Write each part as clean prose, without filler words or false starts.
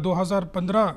2015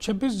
26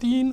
3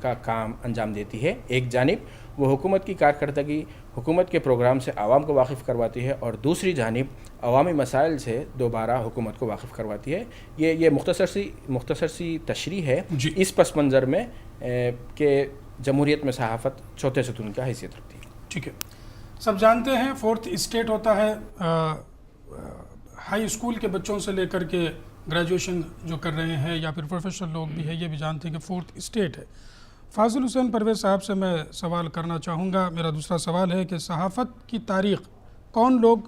کا کام انجام دیتی ہے. ایک جانب وہ حکومت کی کارکردگی، حکومت کے پروگرام سے عوام کو واقف کرواتی ہے، اور دوسری جانب عوامی مسائل سے دوبارہ حکومت کو واقف کرواتی ہے. یہ مختصر سی تشریح ہے اس پس منظر میں کہ جمہوریت میں صحافت چوتھے ستون کا حیثیت رکھتی ہے. ٹھیک ہے. سب جانتے ہیں فورتھ اسٹیٹ ہوتا ہے ہائی اسکول کے بچوں سے لے کر کے گریجویشن جو کر رہے ہیں یا پھر پروفیشنل لوگ بھی ہیں، یہ بھی جانتے ہیں کہ فورتھ اسٹیٹ ہے. فاضل حسین پرویز صاحب سے میں سوال کرنا چاہوں گا. میرا دوسرا سوال ہے کہ صحافت کی تاریخ کون لوگ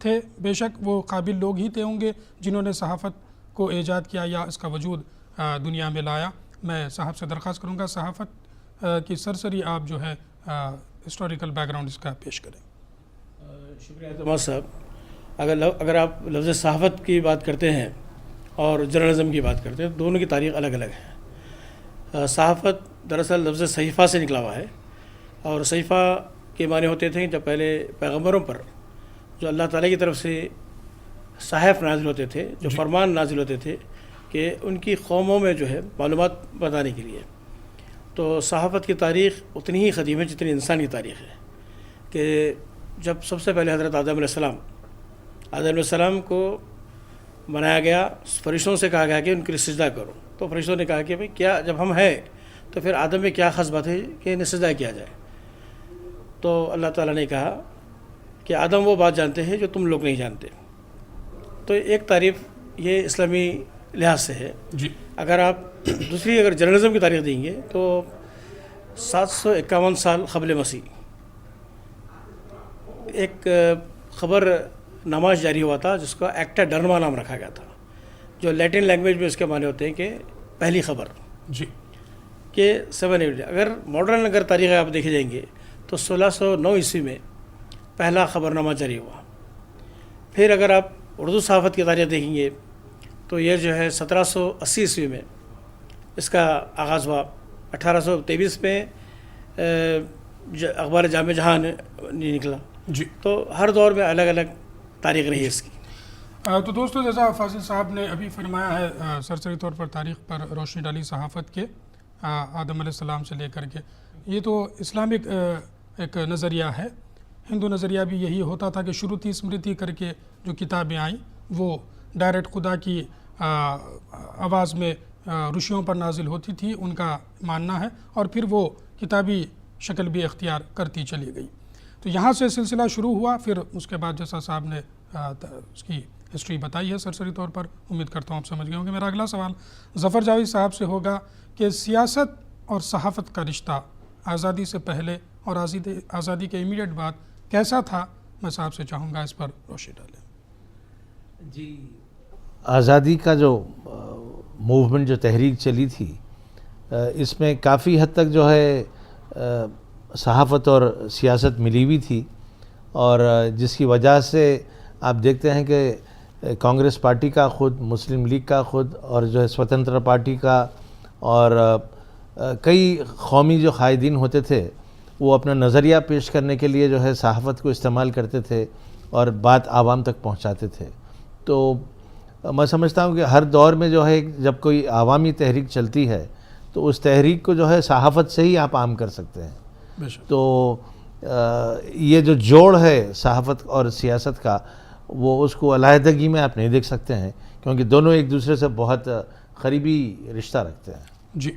تھے؟ بے شک وہ قابل لوگ ہی تھے ہوں گے جنہوں نے صحافت کو ایجاد کیا یا اس کا وجود دنیا میں لایا. میں صاحب سے درخواست کروں گا صحافت کی سرسری آپ جو ہے ہسٹوریکل بیک گراؤنڈ اس کا پیش کریں. شکریہ اعتماد صاحب. اگر آپ لفظ صحافت کی بات کرتے ہیں اور جرنلزم کی بات کرتے ہیں، دونوں کی تاریخ الگ الگ ہے. صحافت دراصل لفظ صحیفہ سے نکلا ہوا ہے، اور صحیفہ کے معنی ہوتے تھے جب پہلے پیغمبروں پر جو اللہ تعالیٰ کی طرف سے صحائف نازل ہوتے تھے، جو فرمان نازل ہوتے تھے کہ ان کی قوموں میں جو ہے معلومات بتانے کے لیے. تو صحافت کی تاریخ اتنی ہی قدیم ہے جتنی انسان کی تاریخ ہے. کہ جب سب سے پہلے حضرت آدم علیہ السلام کو بنایا گیا، فرشتوں سے کہا گیا کہ ان کے لیے سجدہ کرو، تو فرشتوں نے کہا کہ بھئی کیا جب ہم ہیں تو پھر آدم میں کیا خاص بات ہے کہ انہیں سجدہ کیا جائے. تو اللہ تعالیٰ نے کہا کہ آدم وہ بات جانتے ہیں جو تم لوگ نہیں جانتے. تو ایک تعریف یہ اسلامی لحاظ سے ہے. اگر آپ اگر جرنلزم کی تاریخ دیں گے تو 751 سال قبل مسیح ایک خبر نامہ جاری ہوا تھا جس کا ایکٹا ڈرما نام رکھا گیا تھا، جو لیٹن لینگویج میں اس کے معنی ہوتے ہیں کہ پہلی خبر. کہ 780 اگر تاریخ آپ دیکھے جائیں گے تو 1609 عیسوی میں پہلا خبر نامہ جاری ہوا. پھر اگر آپ اردو صحافت کی تاریخ دیکھیں گے تو یہ جو ہے 1780 عیسوی میں اس کا آغاز ہوا. 1823 میں اخبار جامع جہاں نکلا. تو ہر دور میں الگ الگ تاریخ رہی ہے اس کی. تو دوستو، جیسا فاضل صاحب نے ابھی فرمایا ہے، سرسری طور پر تاریخ پر روشنی ڈالی صحافت کے آدم علیہ السلام سے لے کر کے. یہ تو اسلامک ایک نظریہ ہے. ہندو نظریہ بھی یہی ہوتا تھا کہ شروتی اسمرتی کر کے جو کتابیں آئیں وہ ڈائریکٹ خدا کی آواز میں رشیوں پر نازل ہوتی تھی، ان کا ماننا ہے، اور پھر وہ کتابی شکل بھی اختیار کرتی چلی گئی. تو یہاں سے سلسلہ شروع ہوا. پھر اس کے بعد جیسا صاحب نے اس کی ہسٹری بتائی ہے سرسری طور پر، امید کرتا ہوں آپ سمجھ گئے ہوں گے. میرا اگلا سوال ظفر جاوید صاحب سے ہوگا کہ سیاست اور صحافت کا رشتہ آزادی سے پہلے اور آزادی کے امیڈیٹ بعد کیسا تھا؟ میں صاحب سے چاہوں گا اس پر روشنی ڈالیں. جی، آزادی کا جو موومنٹ، جو تحریک چلی تھی، اس میں کافی حد تک جو ہے صحافت اور سیاست ملی ہوئی تھی، اور جس کی وجہ سے آپ دیکھتے ہیں کہ کانگریس پارٹی کا خود، مسلم لیگ کا خود، اور جو ہے سوتنتر پارٹی کا، اور کئی قومی جو قائدین ہوتے تھے وہ اپنا نظریہ پیش کرنے کے لیے جو ہے صحافت کو استعمال کرتے تھے اور بات عوام تک پہنچاتے تھے. تو میں سمجھتا ہوں کہ ہر دور میں جو ہے جب کوئی عوامی تحریک چلتی ہے تو اس تحریک کو جو ہے صحافت سے ہی آپ عام کر سکتے ہیں. تو یہ جو جوڑ ہے صحافت اور سیاست کا، وہ اس کو علیحدگی میں آپ نہیں دیکھ سکتے ہیں، کیونکہ دونوں ایک دوسرے سے بہت قریبی رشتہ رکھتے ہیں. جی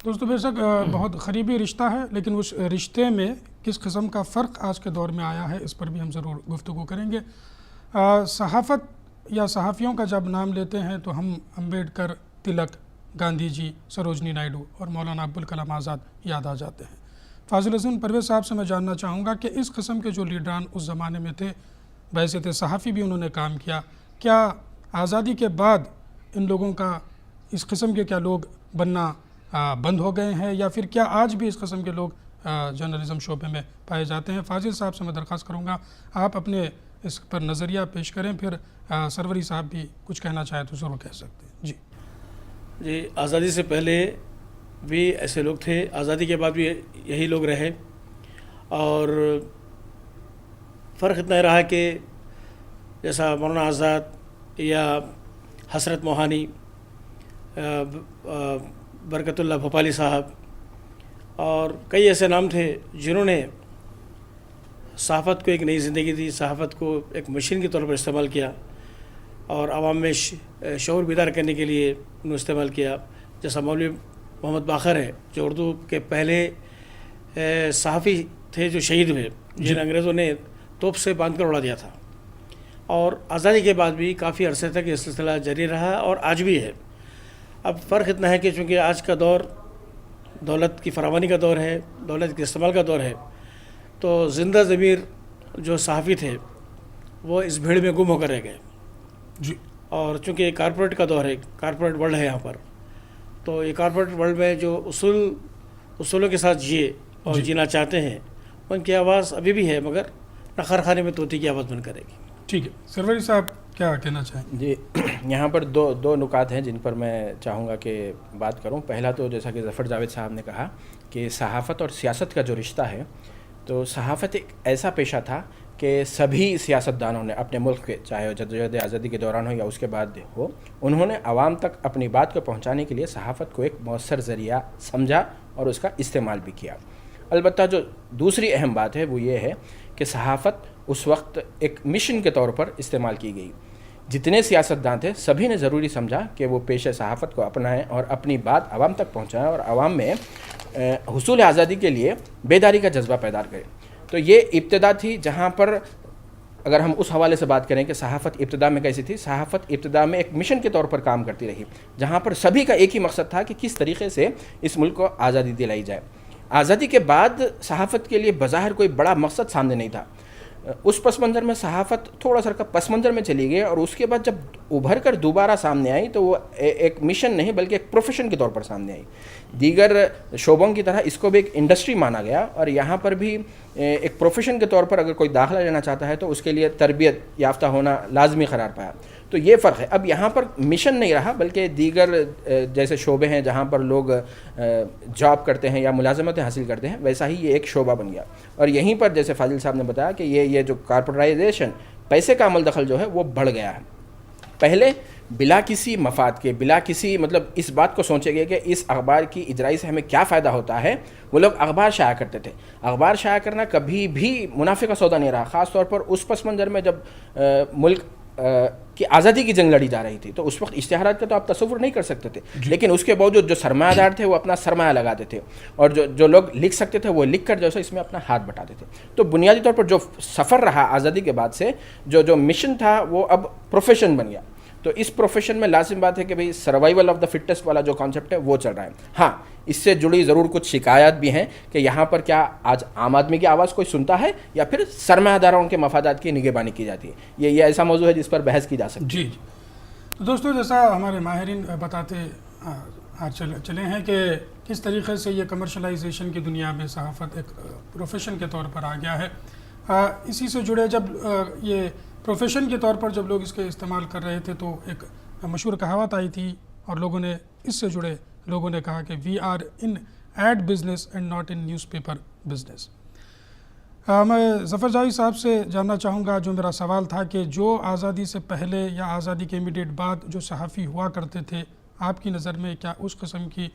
دوستو، بے شک بہت قریبی رشتہ ہے، لیکن اس رشتے میں کس قسم کا فرق آج کے دور میں آیا ہے اس پر بھی ہم ضرور گفتگو کریں گے. صحافت یا صحافیوں کا جب نام لیتے ہیں تو ہم امبیڈکر، تلک، گاندھی جی، سروجنی نائیڈو اور مولانا ابوالکلام آزاد یاد آ جاتے ہیں. فاضل حسین پرویز صاحب سے میں جاننا چاہوں گا کہ اس قسم کے جو لیڈران اس زمانے میں تھے، بحیثیت صحافی بھی انہوں نے کام کیا، کیا آزادی کے بعد ان لوگوں کا اس قسم کے کیا لوگ بننا بند ہو گئے ہیں، یا پھر کیا آج بھی اس قسم کے لوگ جرنلزم شعبے میں پائے جاتے ہیں؟ فاضل صاحب سے میں درخواست کروں گا آپ اپنے اس پر نظریہ پیش کریں، پھر سروری صاحب بھی کچھ کہنا چاہے تو ضرور کہہ سکتے ہیں. جی، آزادی سے پہلے بھی ایسے لوگ تھے، آزادی کے بعد بھی یہی لوگ رہے، اور فرق اتنا رہا کہ جیسا مولانا آزاد یا حسرت موہانی، برکت اللہ بھوپالی صاحب، اور کئی ایسے نام تھے جنہوں نے صحافت کو ایک نئی زندگی دی، صحافت کو ایک مشین کے طور پر استعمال کیا اور عوام میں شعور بیدار کرنے کے لیے انہوں نے استعمال کیا. جیسا مولوی محمد باقر ہے جو اردو کے پہلے صحافی تھے جو شہید ہوئے، جن انگریزوں نے توپ سے باندھ کر اڑا دیا تھا، اور آزادی کے بعد بھی کافی عرصے تک یہ سلسلہ جاری رہا اور آج بھی ہے. اب فرق اتنا ہے کہ چونکہ آج کا دور دولت کی فراوانی کا دور ہے، دولت کے استعمال کا دور ہے، تو زندہ ضمیر جو صحافی تھے وہ اس بھیڑ میں گم ہو کر رہ گئے. جی. اور چونکہ کارپوریٹ کا دور ہے، کارپوریٹ ورلڈ ہے یہاں پر، تو یہ کارپوریٹ ورلڈ میں جو اصولوں کے ساتھ جیے اور جینا چاہتے ہیں، ان کی آواز ابھی بھی ہے، مگر نخر خانے میں طوطی کی آواز بن کرے گی. ٹھیک ہے سروری صاحب کیا کہنا چاہیں؟ جی یہاں پر دو نکات ہیں جن پر میں چاہوں گا کہ بات کروں. پہلا تو جیسا کہ ظفر جاوید صاحب نے کہا کہ صحافت اور سیاست کا جو رشتہ ہے، تو صحافت ایک ایسا پیشہ تھا کہ سبھی سیاستدانوں نے اپنے ملک کے، چاہے جدوجہد آزادی کے دوران ہو یا اس کے بعد ہو، انہوں نے عوام تک اپنی بات کو پہنچانے کے لیے صحافت کو ایک مؤثر ذریعہ سمجھا اور اس کا استعمال بھی کیا. البتہ جو دوسری اہم بات ہے وہ یہ ہے کہ صحافت اس وقت ایک مشن کے طور پر استعمال کی گئی. جتنے سیاستدان تھے سبھی نے ضروری سمجھا کہ وہ پیشہ صحافت کو اپنائیں اور اپنی بات عوام تک پہنچائیں اور عوام میں حصول آزادی کے لیے بیداری کا جذبہ پیدا کریں. تو یہ ابتدا تھی جہاں پر اگر ہم اس حوالے سے بات کریں کہ صحافت ابتدا میں کیسی تھی، صحافت ابتدا میں ایک مشن کے طور پر کام کرتی رہی، جہاں پر سبھی کا ایک ہی مقصد تھا کہ کس طریقے سے اس ملک کو آزادی دلائی جائے. آزادی کے بعد صحافت کے لیے بظاہر کوئی بڑا مقصد سامنے نہیں تھا. اس پس منظر میں صحافت تھوڑا سا پس منظر میں چلی گئی، اور اس کے بعد جب ابھر کر دوبارہ سامنے آئی تو وہ ایک مشن نہیں بلکہ ایک پروفیشن کے طور پر سامنے آئی. دیگر شعبوں کی طرح اس کو بھی ایک انڈسٹری مانا گیا، اور یہاں پر بھی ایک پروفیشن کے طور پر اگر کوئی داخلہ لینا چاہتا ہے تو اس کے لیے تربیت یافتہ ہونا لازمی قرار پایا. تو یہ فرق ہے. اب یہاں پر مشن نہیں رہا بلکہ دیگر جیسے شعبے ہیں جہاں پر لوگ جاب کرتے ہیں یا ملازمتیں حاصل کرتے ہیں، ویسا ہی یہ ایک شعبہ بن گیا. اور یہیں پر جیسے فاضل صاحب نے بتایا کہ یہ جو کارپوریٹائزیشن، پیسے کا عمل دخل جو ہے وہ بڑھ گیا ہے. پہلے بلا کسی مفاد کے، بلا کسی مطلب اس بات کو سوچے گئے کہ اس اخبار کی اجرائی سے ہمیں کیا فائدہ ہوتا ہے، وہ لوگ اخبار شائع کرتے تھے. اخبار شائع کرنا کبھی بھی منافع کا سودا نہیں رہا، خاص طور پر اس پس منظر میں جب ملک کی آزادی کی جنگ لڑی جا رہی تھی. تو اس وقت اشتہارات کا تو آپ تصور نہیں کر سکتے تھے، لیکن اس کے باوجود جو سرمایہ دار تھے وہ اپنا سرمایہ لگاتے تھے، اور جو لوگ لکھ سکتے تھے وہ لکھ کر جو ہے اس میں اپنا ہاتھ بٹاتے تھے. تو بنیادی طور پر جو سفر رہا آزادی کے بعد سے، جو مشن تھا وہ اب پروفیشن بن گیا. تو اس پروفیشن میں لازم بات ہے کہ بھئی سروائیول آف دا فٹسٹ والا جو کانسیپٹ ہے وہ چل رہا ہے. ہاں اس سے جڑی ضرور کچھ شکایات بھی ہیں کہ یہاں پر کیا آج عام آدمی کی آواز کوئی سنتا ہے یا پھر سرمایہ داروں کے مفادات کی نگہبانی کی جاتی ہے. یہ ایسا موضوع ہے جس پر بحث کی جا سکتی ہے. جی. تو دوستو جیسا ہمارے ماہرین بتاتے چلے ہیں کہ کس طریقے سے یہ کمرشلائزیشن کی دنیا میں صحافت ایک پروفیشن کے طور پر آ گیا ہے. اسی سے جڑے جب یہ پروفیشن کے طور پر جب لوگ اس کے استعمال کر رہے تھے تو ایک مشہور کہاوت آئی تھی، اور لوگوں نے اس سے جڑے لوگوں نے کہا کہ we are in ad business and not in newspaper business. میں ظفر جاوید صاحب سے جاننا چاہوں گا، جو میرا سوال تھا کہ جو آزادی سے پہلے یا آزادی کے امیڈیٹ بعد جو صحافی ہوا کرتے تھے، آپ کی نظر میں کیا اس قسم کی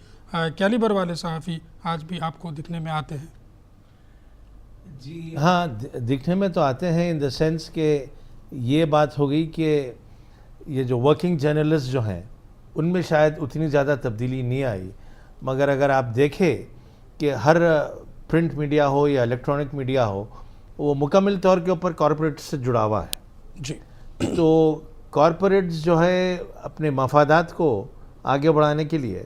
کیلیبر والے صحافی آج بھی آپ کو دکھنے میں آتے ہیں؟ جی ہاں، دکھنے میں تو آتے ہیں، ان دا سینس کہ یہ بات ہو گئی کہ یہ جو ورکنگ جرنلسٹ جو ہیں ان میں شاید اتنی زیادہ تبدیلی نہیں آئی. مگر اگر آپ دیکھیں کہ ہر پرنٹ میڈیا ہو یا الیکٹرانک میڈیا ہو، وہ مکمل طور کے اوپر کارپوریٹ سے جڑا ہوا ہے. جی. تو کارپوریٹس جو ہے اپنے مفادات کو آگے بڑھانے کے لیے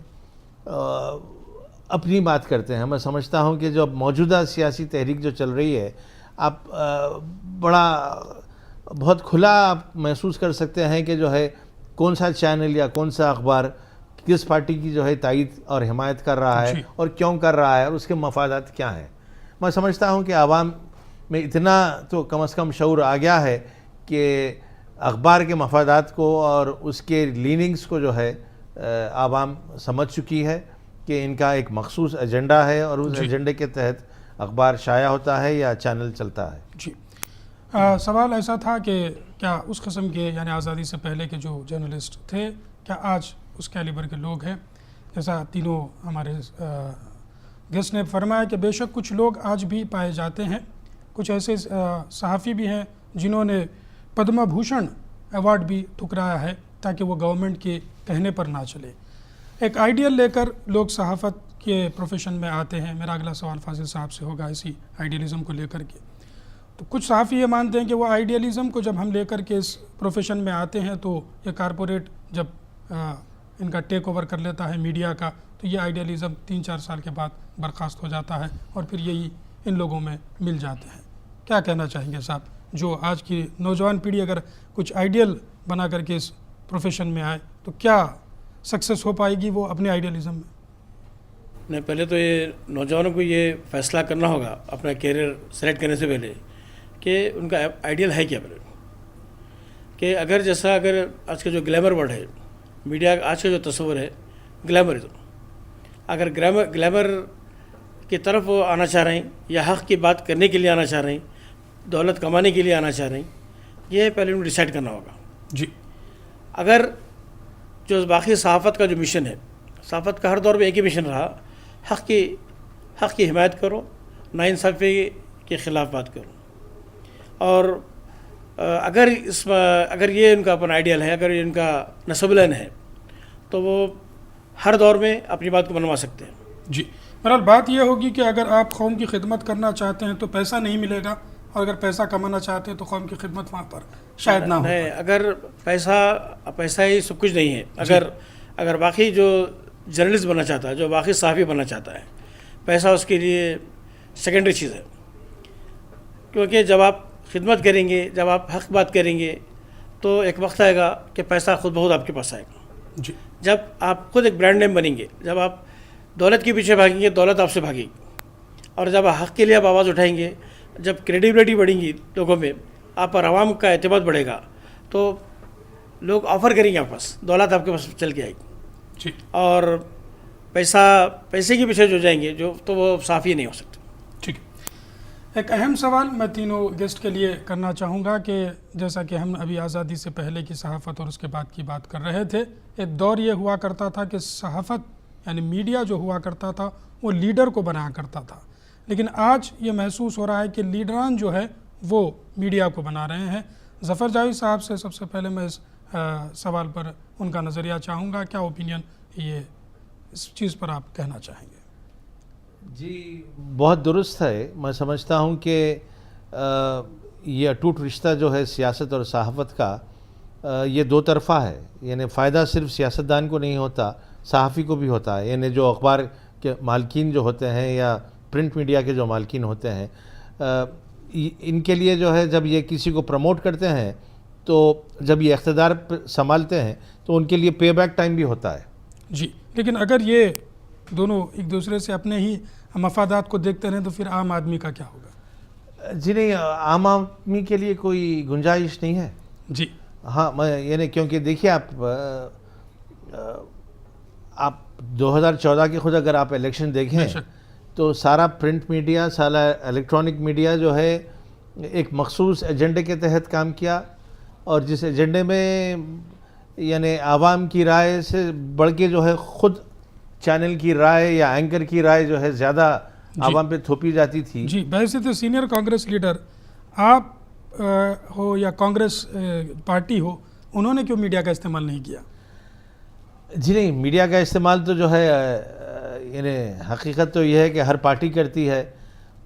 اپنی بات کرتے ہیں. میں سمجھتا ہوں کہ جو موجودہ سیاسی تحریک جو چل رہی ہے، آپ بہت کھلا آپ محسوس کر سکتے ہیں کہ جو ہے کون سا چینل یا کون سا اخبار کس پارٹی کی جو ہے تائید اور حمایت کر رہا ہے اور کیوں کر رہا ہے اور اس کے مفادات کیا ہیں. میں سمجھتا ہوں کہ عوام میں اتنا تو کم از کم شعور آ گیا ہے کہ اخبار کے مفادات کو اور اس کے لیننگز کو جو ہے عوام سمجھ چکی ہے کہ ان کا ایک مخصوص ایجنڈا ہے اور اس ایجنڈے کے تحت اخبار شائع ہوتا ہے یا چینل چلتا ہے. جی. سوال ایسا تھا کہ کیا اس قسم کے یعنی آزادی سے پہلے کے جو جرنلسٹ تھے، کیا آج اس کیلیبر کے لوگ ہیں؟ جیسا تینوں ہمارے گیسٹ نے فرمایا کہ بے شک کچھ لوگ آج بھی پائے جاتے ہیں، کچھ ایسے صحافی بھی ہیں جنہوں نے پدما بھوشن ایوارڈ بھی ٹھکرایا ہے تاکہ وہ گورنمنٹ کے کہنے پر نہ چلے۔ ایک آئیڈیل لے کر لوگ صحافت کے پروفیشن میں آتے ہیں۔ میرا اگلا سوال فاضل صاحب سے ہوگا اسی آئیڈیلزم کو لے کر کے۔ تو کچھ صحافی یہ مانتے ہیں کہ وہ آئیڈیلزم کو جب ہم لے کر کے اس پروفیشن میں آتے ہیں تو یہ کارپوریٹ جب ان کا ٹیک اوور کر لیتا ہے میڈیا کا تو یہ آئیڈیلزم 3-4 سال کے بعد برخاست ہو جاتا ہے اور پھر یہی ان لوگوں میں مل جاتے ہیں۔ کیا کہنا چاہیں گے صاحب، جو آج کی نوجوان پیڑھی اگر کچھ آئیڈیل بنا کر کے اس پروفیشن میں آئے تو کیا سکسیس ہو پائے گی وہ اپنے آئیڈیلزم میں؟ نہیں، پہلے تو یہ نوجوانوں کو یہ فیصلہ کرنا ہوگا اپنا کیریئر سلیکٹ کرنے سے پہلے کہ ان کا آئیڈیل ہے کیا پہلے، کہ اگر آج کا جو گلیمر ورڈ ہے، میڈیا آج کا جو تصور ہے گلیمرزم، اگر گلیمر کی طرف وہ آنا چاہ رہے ہیں یا حق کی بات کرنے کے لیے آنا چاہ رہے ہیں، دولت کمانے کے لیے آنا چاہ رہے ہیں، یہ پہلے انہیں ڈیسائیڈ کرنا ہوگا۔ جی، اگر جو باقی صحافت کا جو مشن ہے، صحافت کا ہر دور میں ایک ہی مشن رہا، حق کی حمایت کرو، ناانصافی کے خلاف بات کرو، اور اگر یہ ان کا اپنا آئیڈیل ہے، اگر یہ ان کا نصب العین ہے تو وہ ہر دور میں اپنی بات کو منوا سکتے ہیں۔ جی، بہرحال بات یہ ہوگی کہ اگر آپ قوم کی خدمت کرنا چاہتے ہیں تو پیسہ نہیں ملے گا، اور اگر پیسہ کمانا چاہتے ہیں تو قوم کی خدمت وہاں پر شاید نہ ہو۔ نہیں، اگر پیسہ ہی سب کچھ نہیں ہے، اگر باقی جو جرنلسٹ بننا چاہتا ہے، جو باقی صحافی بننا چاہتا ہے، پیسہ اس کے لیے سیکنڈری چیز ہے، کیونکہ جب آپ خدمت کریں گے، جب آپ حق بات کریں گے تو ایک وقت آئے گا کہ پیسہ خود بخود آپ کے پاس آئے گا۔ جی، جب آپ خود ایک برانڈ نیم بنیں گے، جب آپ دولت کے پیچھے بھاگیں گے، دولت آپ سے بھاگے گی، اور جب حق کے لیے آپ آواز اٹھائیں گے، جب کریڈیبلٹی بڑھیں گی لوگوں میں، آپ پر عوام کا اعتماد بڑھے گا تو لوگ آفر کریں گے آپ پاس، دولت آپ کے پاس چل کے آئے گی۔ جی، اور پیسے کے پیچھے جو جائیں گے تو وہ صحافی نہیں ہو سکتے۔ ٹھیک ہے، ایک اہم سوال میں تینوں گیسٹ کے لیے کرنا چاہوں گا کہ جیسا کہ ہم ابھی آزادی سے پہلے کی صحافت اور اس کے بعد کی بات کر رہے تھے، ایک دور یہ ہوا کرتا تھا کہ صحافت یعنی میڈیا جو ہوا کرتا تھا وہ لیڈر کو بنایا کرتا تھا، لیکن آج یہ محسوس ہو رہا ہے کہ لیڈران جو ہے وہ میڈیا کو بنا رہے ہیں۔ ظفر جاوید صاحب سے سب سے پہلے میں اس سوال پر ان کا نظریہ چاہوں گا، کیا اوپینین یہ اس چیز پر آپ کہنا چاہیں گے؟ جی، بہت درست ہے۔ میں سمجھتا ہوں کہ یہ اٹوٹ رشتہ جو ہے سیاست اور صحافت کا، یہ دو طرفہ ہے، یعنی فائدہ صرف سیاستدان کو نہیں ہوتا، صحافی کو بھی ہوتا ہے۔ یعنی جو اخبار کے مالکین جو ہوتے ہیں یا پرنٹ میڈیا کے جو مالکین ہوتے ہیں، ان کے لیے جو ہے جب یہ کسی کو پروموٹ کرتے ہیں تو جب یہ اقتدار سنبھالتے ہیں تو ان کے لیے پے بیک ٹائم بھی ہوتا ہے۔ جی، لیکن اگر یہ دونوں ایک دوسرے سے اپنے ہی مفادات کو دیکھتے رہیں تو پھر عام آدمی کا کیا ہوگا؟ جی نہیں، عام آدمی کے لیے کوئی گنجائش نہیں ہے۔ جی ہاں، میں یعنی کیونکہ دیکھیے آپ 2014 کے خود اگر آپ الیکشن دیکھیں تو سارا پرنٹ میڈیا، سارا الیکٹرانک میڈیا جو ہے ایک مخصوص ایجنڈے کے تحت کام کیا، اور جس ایجنڈے میں یعنی عوام کی رائے سے بڑھ کے جو ہے خود چینل کی رائے یا اینکر کی رائے جو ہے زیادہ عوام پہ تھوپی جاتی تھی۔ جی، بحیثیت سینئر کانگریس لیڈر آپ ہو یا کانگریس پارٹی ہو، انہوں نے کیوں میڈیا کا استعمال نہیں کیا؟ جی نہیں، میڈیا کا استعمال تو جو ہے یعنی حقیقت تو یہ ہے کہ ہر پارٹی کرتی ہے،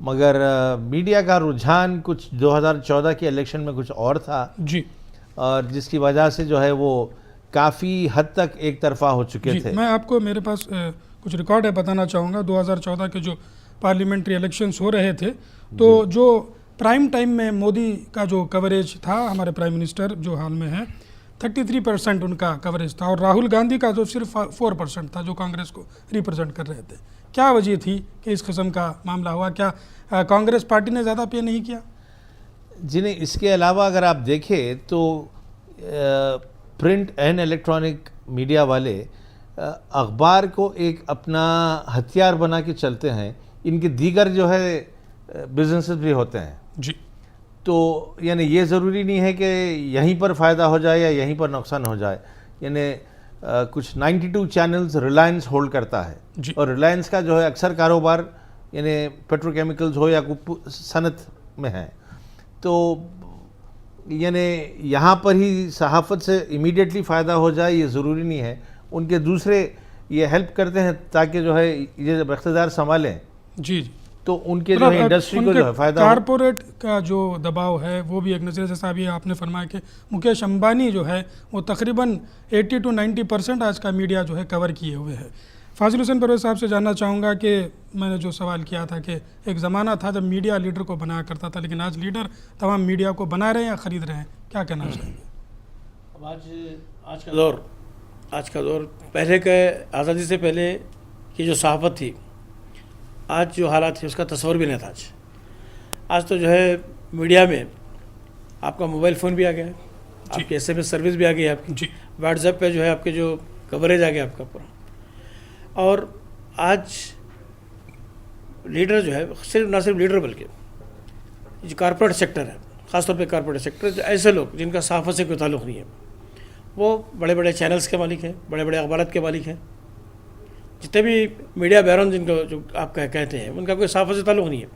مگر میڈیا کا رجحان کچھ 2014 کے الیکشن میں کچھ اور تھا، جی، اور جس کی وجہ سے جو ہے وہ کافی حد تک ایک طرفہ ہو چکے تھے۔ میں آپ کو میرے پاس کچھ ریکارڈ ہے بتانا چاہوں گا۔ 2014 کے جو پارلیمنٹری الیکشنز ہو رہے تھے تو جو پرائم ٹائم میں مودی کا جو کوریج تھا، ہمارے پرائم منسٹر جو حال میں ہیں، 33% ان کا کوریج تھا، اور راہل گاندھی کا جو صرف 4% تھا جو کانگریس کو ریپرزینٹ کر رہے تھے۔ کیا وجہ تھی کہ اس قسم کا معاملہ ہوا؟ کیا کانگریس پارٹی نے زیادہ پے نہیں کیا؟ جی نہیں، اس کے علاوہ اگر آپ دیکھیں تو پرنٹ اینڈ الیکٹرانک میڈیا والے اخبار کو ایک اپنا ہتھیار بنا کے چلتے ہیں، ان کے دیگر جو ہے بزنسز بھی ہوتے ہیں۔ جی، تو یعنی یہ ضروری نہیں ہے کہ یہیں پر فائدہ ہو جائے یا یہیں پر نقصان ہو جائے۔ یعنی کچھ 92 چینلز ریلائنس ہولڈ کرتا ہے، جی، اور ریلائنس کا جو ہے اکثر کاروبار یعنی پیٹروکیمیکلز ہو یا صنعت میں ہیں، تو یعنی یہاں پر ہی صحافت سے امیڈیٹلی فائدہ ہو جائے یہ ضروری نہیں ہے، ان کے دوسرے یہ ہیلپ کرتے ہیں تاکہ جو ہے یہ جب اقتدار سنبھالیں جی تو ان کے جو ہے انڈسٹری کو جو ہے فائدہ ہو۔ کارپوریٹ کا جو دباؤ ہے وہ بھی ایک نظریہ، جیسا ابھی آپ نے فرمایا کہ مکیش امبانی جو ہے وہ تقریباً 80 to 90% آج کا میڈیا جو ہے کور کیے ہوئے ہے۔ فاضل حسین پرویز صاحب سے جاننا چاہوں گا کہ میں نے جو سوال کیا تھا کہ ایک زمانہ تھا جب میڈیا لیڈر کو بنایا کرتا تھا، لیکن آج لیڈر تمام میڈیا کو بنا رہے ہیں یا خرید رہے ہیں، کیا کہنا چاہیں گے؟ اب آج کا دور پہلے کے آزادی سے پہلے کی جو صحافت تھی، آج جو حالات تھے اس کا تصور بھی نہیں تھا۔ آج تو جو ہے میڈیا میں آپ کا موبائل فون بھی آ گیا ہے، آپ کی SMS سروس بھی آ گئی ہے، آپ کی واٹس ایپ پہ جو ہے آپ کے جو کوریج آ گیا آپ کا پورا۔ اور آج لیڈر جو ہے نہ صرف لیڈر بلکہ جو کارپوریٹ سیکٹر ہے، خاص طور پہ کارپوریٹ سیکٹر، جو ایسے لوگ جن کا صحافت سے کوئی تعلق نہیں ہے، وہ بڑے بڑے چینلز کے مالک ہیں، بڑے بڑے اخبارات کے مالک ہیں، جتنے بھی میڈیا بیرون جن کو جو آپ کہتے ہیں ان کا کوئی صحافت سے تعلق نہیں ہے،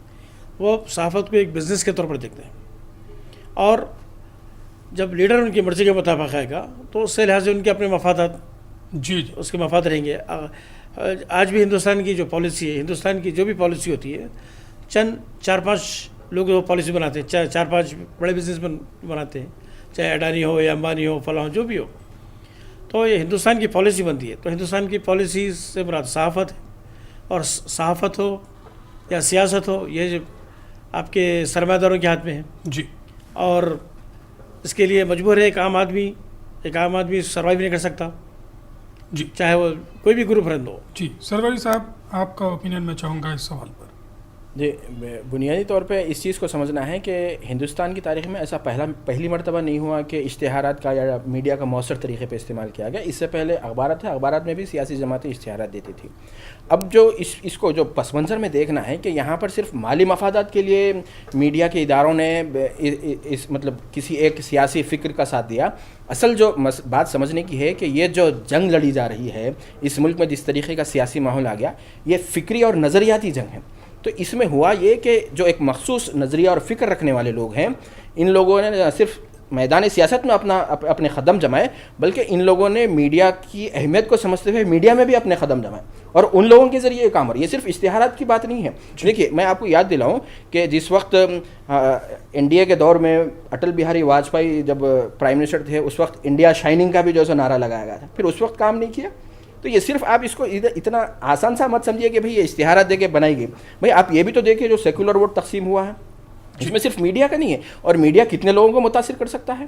وہ صحافت کو ایک بزنس کے طور پر دیکھتے ہیں۔ اور جب لیڈر ان کی مرضی کے مطابق آئے گا تو اس سے لحاظ سے ان کے اپنے مفادات اس کے مفاد رہیں گے۔ آج بھی ہندوستان کی جو پالیسی ہے، ہندوستان کی جو بھی پالیسی ہوتی ہے، چند 4-5 لوگ وہ پالیسی بناتے ہیں، 4-5 بڑے بزنس بناتے ہیں، چاہے اڈانی ہو یا امبانی ہو، فلاں جو بھی ہو، تو یہ ہندوستان کی پالیسی بنتی ہے۔ تو ہندوستان کی پالیسی سے مراد صحافت ہے، اور صحافت ہو یا سیاست ہو، یہ جو آپ کے سرمایہ داروں کے ہاتھ میں ہے جی، اور اس کے لیے مجبور ہے ایک عام آدمی سروائیو نہیں کر سکتا، جی چاہے وہ کوئی بھی گروپ رہن ہو۔ جی سروری صاحب، آپ کا اوپینین میں چاہوں گا اس سوال پر۔ جی، بنیادی طور پہ اس چیز کو سمجھنا ہے کہ ہندوستان کی تاریخ میں ایسا پہلی مرتبہ نہیں ہوا کہ اشتہارات کا یا میڈیا کا مؤثر طریقے پہ استعمال کیا گیا۔ اس سے پہلے اخبارات تھے، اخبارات میں بھی سیاسی جماعتیں اشتہارات دیتی تھی۔ اب جو اس کو جو پس منظر میں دیکھنا ہے کہ یہاں پر صرف مالی مفادات کے لیے میڈیا کے اداروں نے اس مطلب کسی ایک سیاسی فکر کا ساتھ دیا۔ اصل جو بات سمجھنے کی ہے کہ یہ جو جنگ لڑی جا رہی ہے اس ملک میں، جس طریقے کا سیاسی ماحول آ گیا، یہ فکری اور نظریاتی جنگ ہے۔ تو اس میں ہوا یہ کہ جو ایک مخصوص نظریہ اور فکر رکھنے والے لوگ ہیں، ان لوگوں نے نہ صرف میدان سیاست میں اپنے قدم جمائے، بلکہ ان لوگوں نے میڈیا کی اہمیت کو سمجھتے ہوئے میڈیا میں بھی اپنے قدم جمائے، اور ان لوگوں کے ذریعے کام ہو رہا ہے۔ یہ صرف اشتہارات کی بات نہیں ہے۔ دیکھیے، میں آپ کو یاد دلاؤں کہ جس وقت انڈیا کے دور میں اٹل بہاری واجپئی جب پرائم منسٹر تھے، اس وقت انڈیا شائننگ کا بھی جو نعرہ لگایا گیا تھا، پھر اس وقت کام نہیں کیا۔ تو یہ صرف آپ اس کو اتنا آسان سا مت سمجھیے کہ بھئی یہ اشتہارات دے کے بنائی گئی۔ بھئی آپ یہ بھی تو دیکھیں جو سیکولر ووٹ تقسیم ہوا ہے، اس میں صرف میڈیا کا نہیں ہے، اور میڈیا کتنے لوگوں کو متاثر کر سکتا ہے،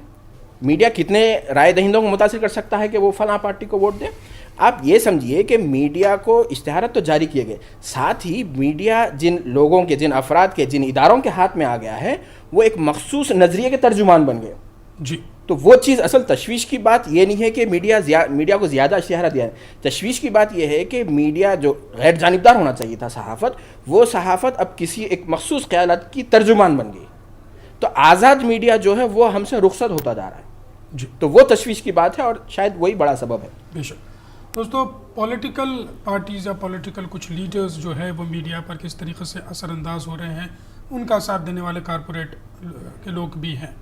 میڈیا کتنے رائے دہندوں کو متاثر کر سکتا ہے کہ وہ فلاں پارٹی کو ووٹ دیں۔ آپ یہ سمجھیے کہ میڈیا کو اشتہارات تو جاری کیے گئے، ساتھ ہی میڈیا جن لوگوں کے، جن افراد کے، جن اداروں کے ہاتھ میں آ گیا ہے، وہ ایک مخصوص نظریے کے ترجمان بن گئے۔ جی، تو وہ چیز اصل تشویش کی بات یہ نہیں ہے کہ میڈیا کو زیادہ اشتہارات دیا ہے۔ تشویش کی بات یہ ہے کہ میڈیا جو غیر جانبدار ہونا چاہیے تھا، وہ صحافت اب کسی ایک مخصوص خیالات کی ترجمان بن گئی۔ تو آزاد میڈیا جو ہے وہ ہم سے رخصت ہوتا جا رہا ہے۔ جی، تو وہ تشویش کی بات ہے، اور شاید وہی بڑا سبب ہے۔ بے شک۔ دوستو، پولیٹیکل پارٹیز یا پولیٹیکل کچھ لیڈرز جو ہے وہ میڈیا پر کس طریقے سے اثر انداز ہو رہے ہیں، ان کا ساتھ دینے والے کارپوریٹ کے لوگ بھی ہیں۔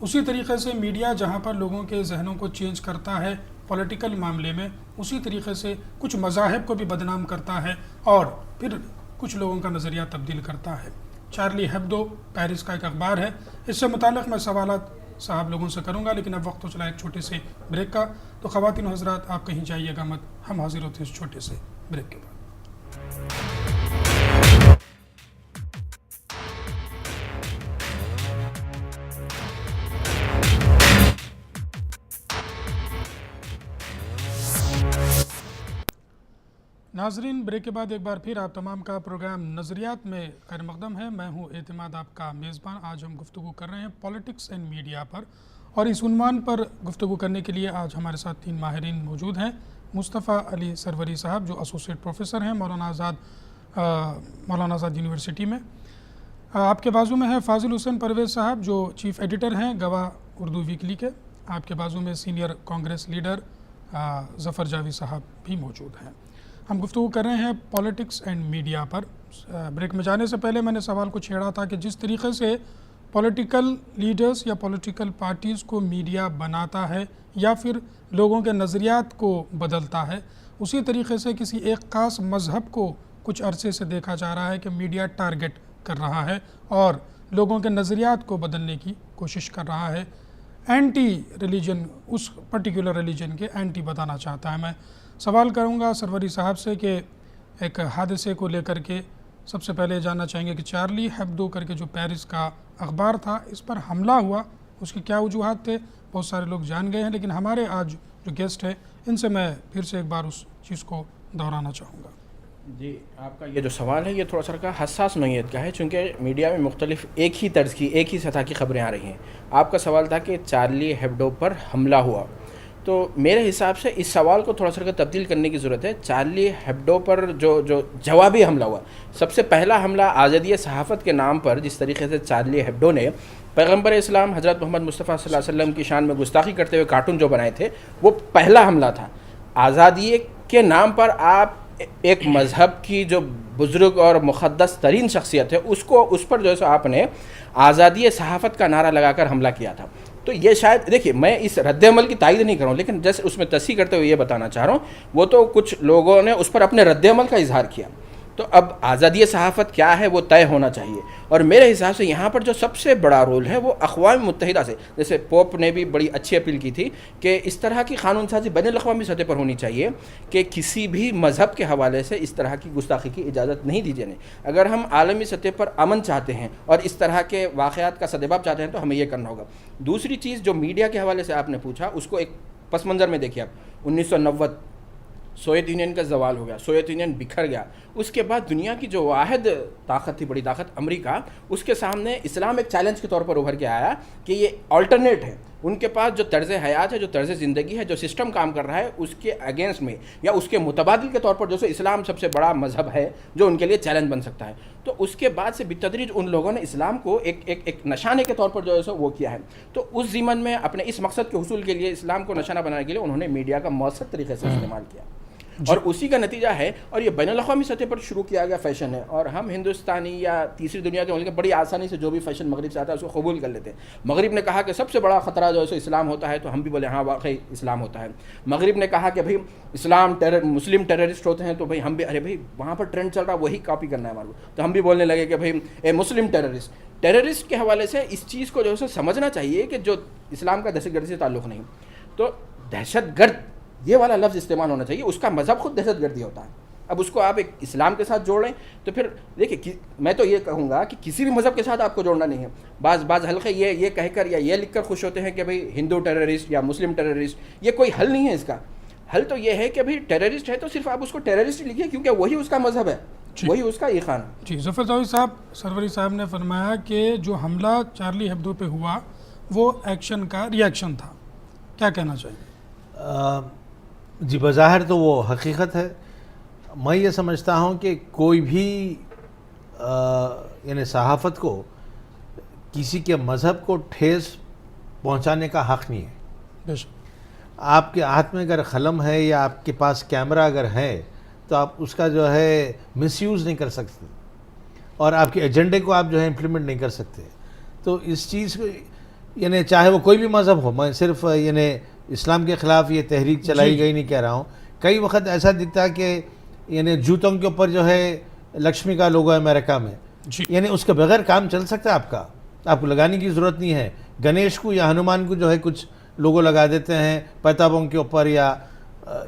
اسی طریقے سے میڈیا جہاں پر لوگوں کے ذہنوں کو چینج کرتا ہے پولیٹیکل معاملے میں، اسی طریقے سے کچھ مذاہب کو بھی بدنام کرتا ہے اور پھر کچھ لوگوں کا نظریہ تبدیل کرتا ہے۔ چارلی ہیبدو پیرس کا ایک اخبار ہے، اس سے متعلق میں سوالات صاحب لوگوں سے کروں گا، لیکن اب وقت ہو چلا ایک چھوٹے سے بریک کا۔ تو خواتین و حضرات، آپ کہیں جائیے گا مت، ہم حاضر ہوتے ہیں اس چھوٹے سے بریک کے بعد۔ ناظرین، بریک کے بعد ایک بار پھر آپ تمام کا پروگرام نظریات میں خیر مقدم ہے۔ میں ہوں اعتماد، آپ کا میزبان۔ آج ہم گفتگو کر رہے ہیں پولیٹکس اینڈ میڈیا پر، اور اس عنوان پر گفتگو کرنے کے لیے آج ہمارے ساتھ 3 ماہرین موجود ہیں۔ مصطفیٰ علی سروری صاحب جو ایسوسیٹ پروفیسر ہیں مولانا آزاد یونیورسٹی میں۔ آپ کے بازو میں ہے فاضل حسین پرویز صاحب جو چیف ایڈیٹر ہیں گواہ اردو ویکلی کے۔ آپ کے بازو میں سینئر کانگریس لیڈر ظفر جاوی صاحب بھی موجود ہیں۔ ہم گفتگو کر رہے ہیں politics and media per. Break میں جانے سے پہلے میں نے سوال کو چھیڑا تھا کہ جس طریقے سے پولیٹیکل لیڈرز یا پولیٹیکل پارٹیز کو میڈیا بناتا ہے یا پھر لوگوں کے نظریات کو بدلتا ہے، اسی طریقے سے کسی ایک خاص مذہب کو کچھ عرصے سے دیکھا جا رہا ہے کہ میڈیا ٹارگٹ کر رہا ہے اور لوگوں کے نظریات کو بدلنے کی کوشش کر رہا ہے. اینٹی ریلیجن، اس پرٹیکولر ریلیجن کے اینٹی بتانا چاہتا ہے. میں سوال کروں گا سروری صاحب سے کہ ایک حادثے کو لے کر کے سب سے پہلے جاننا چاہیں گے کہ چارلی ہیبڈو کر کے جو پیرس کا اخبار تھا، اس پر حملہ ہوا، اس کے کیا وجوہات تھے؟ بہت سارے لوگ جان گئے ہیں، لیکن ہمارے آج جو گیسٹ ہے ان سے میں پھر سے ایک بار اس چیز کو دہرانا چاہوں گا. جی، آپ کا یہ جو سوال ہے یہ تھوڑا سا حساس نوعیت کا ہے، چونکہ میڈیا میں مختلف ایک ہی طرز کی، ایک ہی سطح کی خبریں آ رہی ہیں. آپ کا سوال تھا کہ چارلی ہیبڈو پر حملہ ہوا، تو میرے حساب سے اس سوال کو تھوڑا سا تبدیل کرنے کی ضرورت ہے. چارلی ہیبڈو پر جو جوابی حملہ ہوا، سب سے پہلا حملہ آزادی صحافت کے نام پر جس طریقے سے چارلی ہیبڈو نے پیغمبر اسلام حضرت محمد مصطفیٰ صلی اللہ علیہ وسلم کی شان میں گستاخی کرتے ہوئے کارٹون جو بنائے تھے، وہ پہلا حملہ تھا. آزادی کے نام پر آپ ایک مذہب کی جو بزرگ اور مقدس ترین شخصیت ہے اس پر جو ہے آپ نے آزادی صحافت کا نعرہ لگا کر حملہ کیا تھا. تو یہ شاید دیکھیے، میں اس رد عمل کی تائید نہیں کر رہا ہوں، لیکن جیسے اس میں تصحیح کرتے ہوئے یہ بتانا چاہ رہا ہوں، وہ تو کچھ لوگوں نے اس پر اپنے رد عمل کا اظہار کیا. تو اب آزادی صحافت کیا ہے وہ طے ہونا چاہیے. اور میرے حساب سے یہاں پر جو سب سے بڑا رول ہے وہ اقوام متحدہ سے، جیسے پوپ نے بھی بڑی اچھی اپیل کی تھی کہ اس طرح کی قانون سازی بین الاقوامی سطح پر ہونی چاہیے کہ کسی بھی مذہب کے حوالے سے اس طرح کی گستاخی کی اجازت نہیں دی جانے. اگر ہم عالمی سطح پر امن چاہتے ہیں اور اس طرح کے واقعات کا سدباب چاہتے ہیں تو ہمیں یہ کرنا ہوگا. دوسری چیز جو میڈیا کے حوالے سے آپ نے پوچھا، اس کو ایک پس منظر میں دیکھیے. آپ 1990 سوویت یونین کا زوال ہو گیا، سوویت یونین بکھر گیا. اس کے بعد دنیا کی جو واحد طاقت تھی، بڑی طاقت امریکہ، اس کے سامنے اسلام ایک چیلنج کے طور پر ابھر کے آیا کہ یہ آلٹرنیٹ ہے. ان کے پاس جو طرز حیات ہے، جو طرز زندگی ہے، جو سسٹم کام کر رہا ہے، اس کے اگینسٹ میں یا اس کے متبادل کے طور پر جو اسلام سب سے بڑا مذہب ہے جو ان کے لیے چیلنج بن سکتا ہے. تو اس کے بعد سے بالتدریج ان لوگوں نے اسلام کو ایک نشانے کے طور پر جو ہے وہ کیا ہے. تو اس ضمن میں اپنے اس مقصد کے حصول کے لیے، اسلام کو نشانہ بنانے کے لیے انہوں نے میڈیا کا مؤثر طریقے سے استعمال کیا، اور اسی کا نتیجہ ہے. اور یہ بین الاقوامی سطح پر شروع کیا گیا فیشن ہے، اور ہم ہندوستانی یا تیسری دنیا کے ملک بڑی آسانی سے جو بھی فیشن مغرب سے آتا ہے اس کو قبول کر لیتے ہیں. مغرب نے کہا کہ سب سے بڑا خطرہ جو ہے اسلام ہوتا ہے، تو ہم بھی بولے ہاں واقعی اسلام ہوتا ہے. مغرب نے کہا کہ بھائی اسلام مسلم ٹیررسٹ ہوتے ہیں، تو بھائی ہم بھی ارے بھائی وہاں پر ٹرینڈ چل رہا ہے وہی کاپی کرنا ہے ہمارے کو، تو ہم بھی بولنے لگے کہ بھائی اے مسلم ٹیررسٹ کے حوالے سے اس چیز کو جو ہے سمجھنا چاہیے کہ جو اسلام کا دہشت گردی سے تعلق نہیں. تو دہشت گرد یہ والا لفظ استعمال ہونا چاہیے، اس کا مذہب خود دہشت گردی ہوتا ہے. اب اس کو آپ ایک اسلام کے ساتھ جوڑ رہے ہیں تو پھر دیکھیے، میں تو یہ کہوں گا کہ کسی بھی مذہب کے ساتھ آپ کو جوڑنا نہیں ہے. بعض حلقے یہ کہہ کر یا یہ لکھ کر خوش ہوتے ہیں کہ بھئی ہندو ٹیررسٹ یا مسلم ٹیررسٹ. یہ کوئی حل نہیں ہے. اس کا حل تو یہ ہے کہ بھئی ٹیررسٹ ہے تو صرف آپ اس کو ٹیررسٹ لکھیے، کیونکہ وہی اس کا مذہب ہے، وہی اس کا ایقان ہے. جی، ظفر زاوی صاحب، سروری صاحب نے فرمایا کہ جو حملہ چارلی ہیبڈو پہ ہوا وہ ایکشن کا ریاکشن تھا، کیا کہنا چاہیے؟ جی، بظاہر تو وہ حقیقت ہے. میں یہ سمجھتا ہوں کہ کوئی بھی یعنی صحافت کو کسی کے مذہب کو ٹھیس پہنچانے کا حق نہیں ہے. بے شک. آپ کے ہاتھ میں اگر قلم ہے یا آپ کے پاس کیمرہ اگر ہے تو آپ اس کا جو ہے مس یوز نہیں کر سکتے، اور آپ کے ایجنڈے کو آپ جو ہے امپلیمنٹ نہیں کر سکتے. تو اس چیز کو یعنی چاہے وہ کوئی بھی مذہب ہو، میں صرف یعنی اسلام کے خلاف یہ تحریک چلائی گئی نہیں کہہ رہا ہوں. کئی وقت ایسا دکھتا ہے کہ یعنی جوتوں کے اوپر جو ہے لکشمی کا لوگو ہے امریکہ میں، یعنی اس کے بغیر کام چل سکتا ہے آپ کو لگانے کی ضرورت نہیں ہے. گنیش کو یا ہنومان کو جو ہے کچھ لوگو لگا دیتے ہیں پیتابوں کے اوپر یا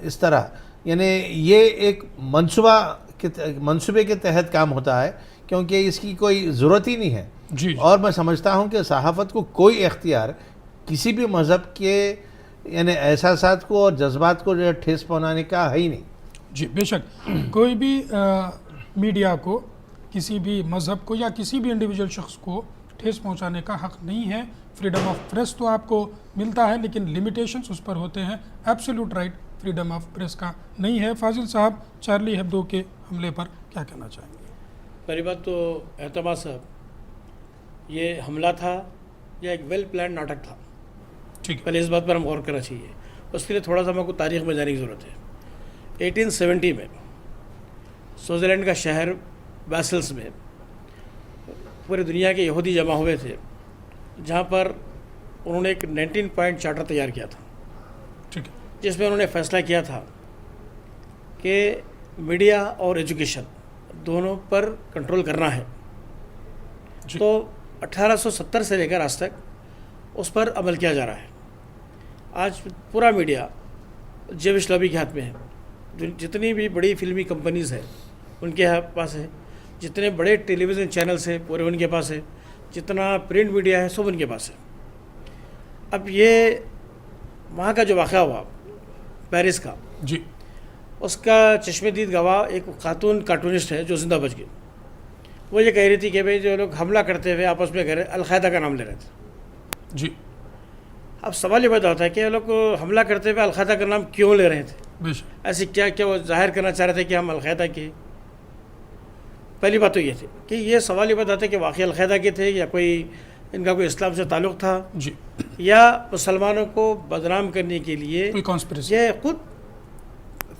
اس طرح. یعنی یہ ایک منصوبے کے تحت کام ہوتا ہے، کیونکہ اس کی کوئی ضرورت ہی نہیں ہے. اور میں سمجھتا ہوں کہ صحافت کو کوئی اختیار کسی بھی مذہب کے یعنی احساسات کو اور جذبات کو جو ہے ٹھیس پہنچانے کا ہے ہی نہیں. جی بے شک، کوئی بھی میڈیا کو کسی بھی مذہب کو یا کسی بھی انڈیویجول شخص کو ٹھیس پہنچانے کا حق نہیں ہے. فریڈم آف پریس تو آپ کو ملتا ہے لیکن لمیٹیشنز اس پر ہوتے ہیں. Absolute right freedom of press کا نہیں ہے. فاضل صاحب، چارلی ہیبڈو کے حملے پر کیا کہنا چاہیں گے؟ پہلی بات تو اعتماد صاحب، یہ حملہ تھا یا ایک ویل پلان ناٹک تھا؟ ٹھیک، پہلے اس بات پر ہم غور کرنا چاہیے. اس کے لیے تھوڑا سا ہم کو تاریخ میں جانے کی ضرورت ہے. 1870 میں سوئٹزرلینڈ کا شہر بیسلس میں پوری دنیا کے یہودی جمع ہوئے تھے، جہاں پر انہوں نے ایک 19 پوائنٹ چارٹر تیار کیا تھا، ٹھیک ہے، جس میں انہوں نے فیصلہ کیا تھا کہ میڈیا اور ایجوکیشن دونوں پر کنٹرول کرنا ہے. جی. تو 1870 سے لے کر آج تک اس پر عمل کیا جا رہا ہے. آج پورا میڈیا جیوش لابی کے ہاتھ میں ہے. جتنی بھی بڑی فلمی کمپنیز ہیں ان کے پاس ہے، جتنے بڑے ٹیلی ویژن چینلز ہیں پورے ان کے پاس ہے، جتنا پرنٹ میڈیا ہے سب ان کے پاس ہے. اب یہ وہاں کا جو واقعہ ہوا پیرس کا، جی، اس کا چشم دید گواہ ایک خاتون کارٹونسٹ ہے جو زندہ بچ گئی. وہ یہ کہہ رہی تھی کہ بھئی جو لوگ حملہ کرتے ہوئے آپس میں کہہ رہے القاعدہ کا نام لے رہے تھے. جی، اب سوال یہ پیدا ہوتا ہے کہ یہ لوگ حملہ کرتے ہوئے القاعدہ کا نام کیوں لے رہے تھے؟ بے شک، ایسی کیا وہ ظاہر کرنا چاہ رہے تھے کہ ہم القاعدہ کے؟ پہلی بات تو یہ تھی کہ یہ سوال یہ پیدا ہوتا ہے کہ واقعی القاعدہ کے تھے یا کوئی ان کا کوئی اسلام سے تعلق تھا، جی، یا مسلمانوں کو بدنام کرنے کے لیے کوئی کانسپریسی. یہ خود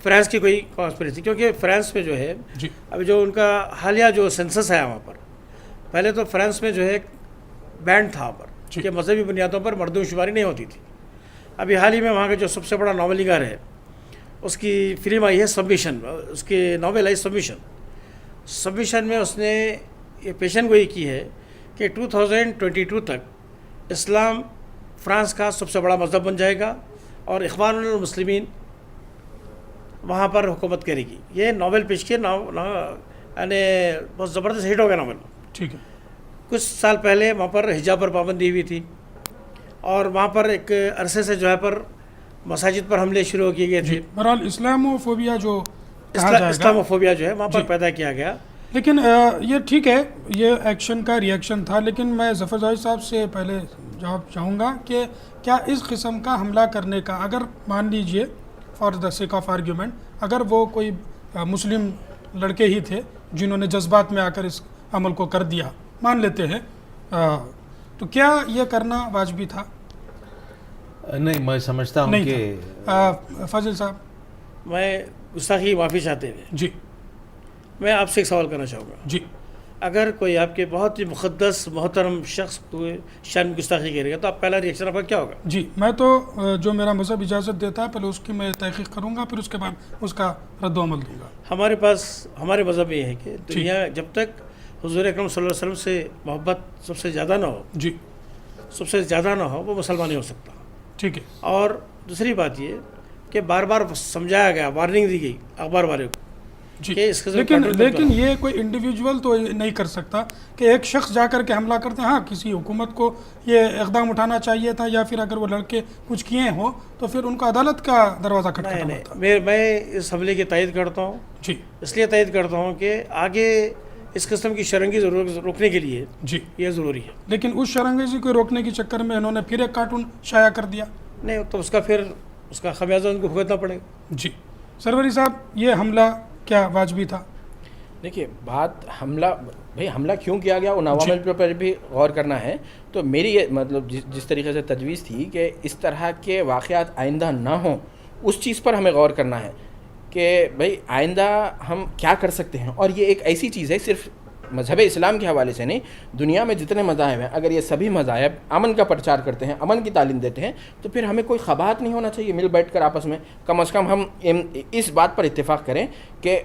فرانس کی کوئی کانسپریسی. کیونکہ فرانس میں جو ہے جی، ابھی جو ان کا حالیہ جو سینسس ہے وہاں پر، پہلے تو فرانس میں جو ہے ایک بینڈ تھا وہاں پر کہ مذہبی بنیادوں پر مردم شماری نہیں ہوتی تھی. ابھی حال ہی میں وہاں کا جو سب سے بڑا ناول نگار ہے اس کی فلم آئی ہے سبمیشن، اس کی ناول آئی سبمیشن میں اس نے یہ پیشن گوئی کی ہے کہ 2022 تک اسلام فرانس کا سب سے بڑا مذہب بن جائے گا اور اخوان المسلمین وہاں پر حکومت کرے گی. یہ ناول پیش کیا یعنی بہت زبردست ہٹ ہو گیا ناول. ٹھیک ہے. کچھ سال پہلے وہاں پر حجاب پر پابندی ہوئی تھی اور وہاں پر ایک عرصے سے جو ہے پر مساجد پر حملے شروع کیے گئے تھے. بہرحال اسلاموفوبیا جو کہا جائے گا، اسلاموفوبیا جو ہے وہاں پر پیدا کیا گیا. لیکن یہ ٹھیک ہے، یہ ایکشن کا ریئیکشن تھا. لیکن میں ظفر زاہد صاحب سے پہلے جواب چاہوں گا کہ کیا اس قسم کا حملہ کرنے کا، اگر مان لیجئے for the sake of argument, اگر وہ کوئی مسلم لڑکے ہی تھے جنہوں نے جذبات میں آ کر اس عمل کو کر دیا، مان لیتے ہیں، تو کیا یہ کرنا واجبی تھا؟ نہیں، میں سمجھتا ہوں کہ فاضل صاحب. میں گستاخی معافی چاہتے ہوئے جی، میں آپ سے ایک سوال کرنا چاہوں گا. جی، اگر کوئی آپ کے بہت ہی مقدس محترم شخص کو شان گستاخی کرے گا تو آپ پہلا ریئیکشن آپ کا کیا ہوگا؟ جی، میں تو جو میرا مذہب اجازت دیتا ہے پہلے اس کی میں تحقیق کروں گا، پھر اس کے بعد اس کا رد و عمل دوں گا. ہمارے پاس ہمارے مذہب میں یہ ہے کہ دنیا جب تک حضور اکرم صلی اللہ علیہ وسلم سے محبت سب سے زیادہ نہ ہو، جی، سب سے زیادہ نہ ہو، وہ مسلمان نہیں ہو سکتا. ٹھیک ہے. اور دوسری بات یہ کہ بار بار سمجھایا گیا، وارننگ دی گئی اخبار والے کو جی، کہ اس قسم لیکن یہ کوئی انڈیویجول تو نہیں کر سکتا کہ ایک شخص جا کر کے حملہ کرتے ہیں. ہاں، کسی حکومت کو یہ اقدام اٹھانا چاہیے تھا، یا پھر اگر وہ لڑکے کچھ کیے ہوں تو پھر ان کو عدالت کا دروازہ کھٹکھٹانا ہوتا. میں اس حملے کی تائید کرتا ہوں. جی، اس لیے تائید کرتا ہوں کہ آگے اس قسم کی شرنگی روکنے کے لیے جی یہ ضروری ہے. لیکن اس شرنگیزی کو روکنے کے چکر میں انہوں نے پھر ایک کارٹون شائع کر دیا. نہیں تو اس کا خمیازہ ان کو بھگتنا پڑے گا. جی سروری صاحب، یہ حملہ کیا واجبی تھا؟ دیکھیے، بات حملہ کیوں کیا گیا ان عوامل پر بھی غور کرنا ہے. تو میری یہ مطلب جس طریقے سے تجویز تھی کہ اس طرح کے واقعات آئندہ نہ ہوں، اس چیز پر ہمیں غور کرنا ہے کہ بھئی آئندہ ہم کیا کر سکتے ہیں. اور یہ ایک ایسی چیز ہے، صرف مذہب اسلام کے حوالے سے نہیں، دنیا میں جتنے مذاہب ہیں، اگر یہ سبھی مذاہب امن کا پرچار کرتے ہیں، امن کی تعلیم دیتے ہیں، تو پھر ہمیں کوئی خباہت نہیں ہونا چاہیے. مل بیٹھ کر آپس میں کم از کم ہم اس بات پر اتفاق کریں کہ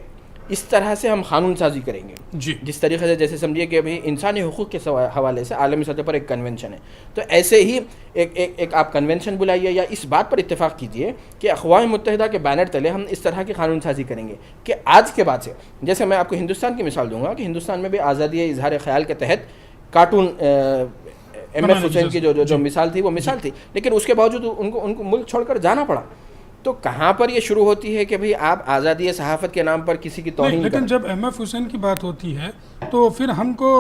اس طرح سے ہم قانون سازی کریں گے. جی، جس طریقے سے جیسے سمجھیے کہ ابھی انسانی حقوق کے حوالے سے عالمی سطح پر ایک کنونشن ہے، تو ایسے ہی ایک آپ کنونشن بلائیے یا اس بات پر اتفاق کیجئے کہ اقوام متحدہ کے بینر تلے ہم اس طرح کی قانون سازی کریں گے کہ آج کے بعد سے، جیسے میں آپ کو ہندوستان کی مثال دوں گا کہ ہندوستان میں بھی آزادی اظہار خیال کے تحت کارٹون ایم ایف حسین کی جو مثال تھی وہ مثال تھی، لیکن اس کے باوجود ان کو ملک چھوڑ کر جانا پڑا. تو کہاں پر یہ شروع ہوتی ہے کہ بھئی آپ آزادی صحافت کے نام پر کسی کی توہین لیکن جب ایم ایف حسین کی بات ہوتی ہے تو پھر ہم کو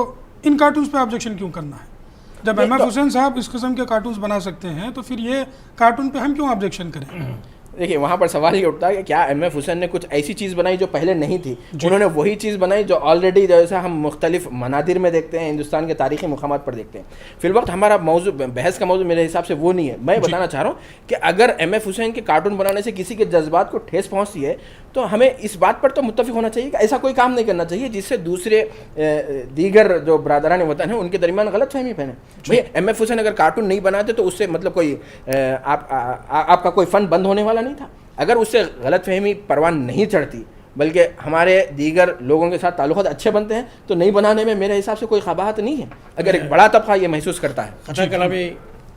ان کارٹونز پہ آبجیکشن کیوں کرنا ہے؟ جب ایم ایف حسین صاحب اس قسم کے کارٹونز بنا سکتے ہیں تو پھر یہ کارٹون پہ ہم کیوں آبجیکشن کریں؟ دیکھیے، وہاں پر سوال یہ اٹھتا ہے کہ کیا ایم ایف حسین نے کچھ ایسی چیز بنائی جو پہلے نہیں تھی؟ انہوں نے وہی چیز بنائی جو آلریڈی جیسا ہم مختلف مناظر میں دیکھتے ہیں، ہندوستان کے تاریخی مقامات پر دیکھتے ہیں. فی الوقت ہمارا موضوع، بحث کا موضوع میرے حساب سے وہ نہیں ہے. میں بتانا چاہ رہا ہوں کہ اگر ایم ایف حسین کے کارٹون بنانے سے کسی کے جذبات کو ٹھیس پہنچتی ہے تو ہمیں اس بات پر تو متفق ہونا چاہیے کہ ایسا کوئی کام نہیں کرنا چاہیے جس سے دوسرے دیگر جو برادران وطن ہیں ان کے درمیان غلط فہمی پھیلے. بھئی ایم ایف حسین اگر کارٹون نہیں بناتے تو اس سے مطلب کوئی آپ کا کوئی فن بند ہونے والا نہیں تھا. اگر اس سے غلط فہمی پروان نہیں چڑھتی بلکہ ہمارے دیگر لوگوں کے ساتھ تعلقات اچھے بنتے ہیں تو نہیں بنانے میں میرے حساب سے کوئی قباحت نہیں ہے, اگر ایک بڑا طبقہ یہ محسوس کرتا ہے. خطا کلامی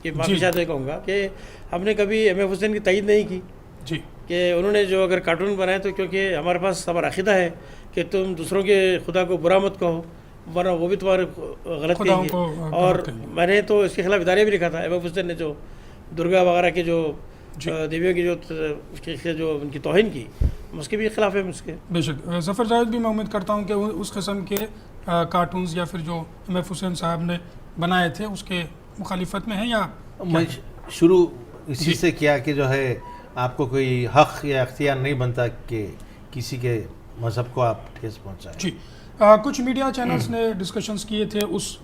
کی معافی چاہتے کہوں گا کہ ہم نے کبھی ایم ایف حسین کی تائید نہیں کی جی کہ انہوں نے جو اگر کارٹون بنائے تو کیونکہ ہمارے پاس ہمارا عقیدہ ہے کہ تم دوسروں کے خدا کو برا مت کہو ورنہ وہ بھی تمہارے غلط کہیں گے. اور میں نے تو اس کے خلاف ادارے بھی لکھا تھا. ایم ایف حسین نے جو درگا وغیرہ کے جو دیویوں کی جو ان کی توہین کی اس کے بھی خلاف ہے اس کے. بے شک. ظفر جاوید بھی میں امید کرتا ہوں کہ اس قسم کے کارٹونز یا پھر جو ایم ایف حسین صاحب نے بنائے تھے اس کے مخالفت میں ہیں, یا میں شروع اسی سے کیا کہ جو ہے آپ کو کوئی حق یا اختیار نہیں بنتا کہ کسی کے مذہب کو آپ ٹھیس پہنچائیں. جی کچھ میڈیا چینلز نے ڈسکشنز کیے تھے اس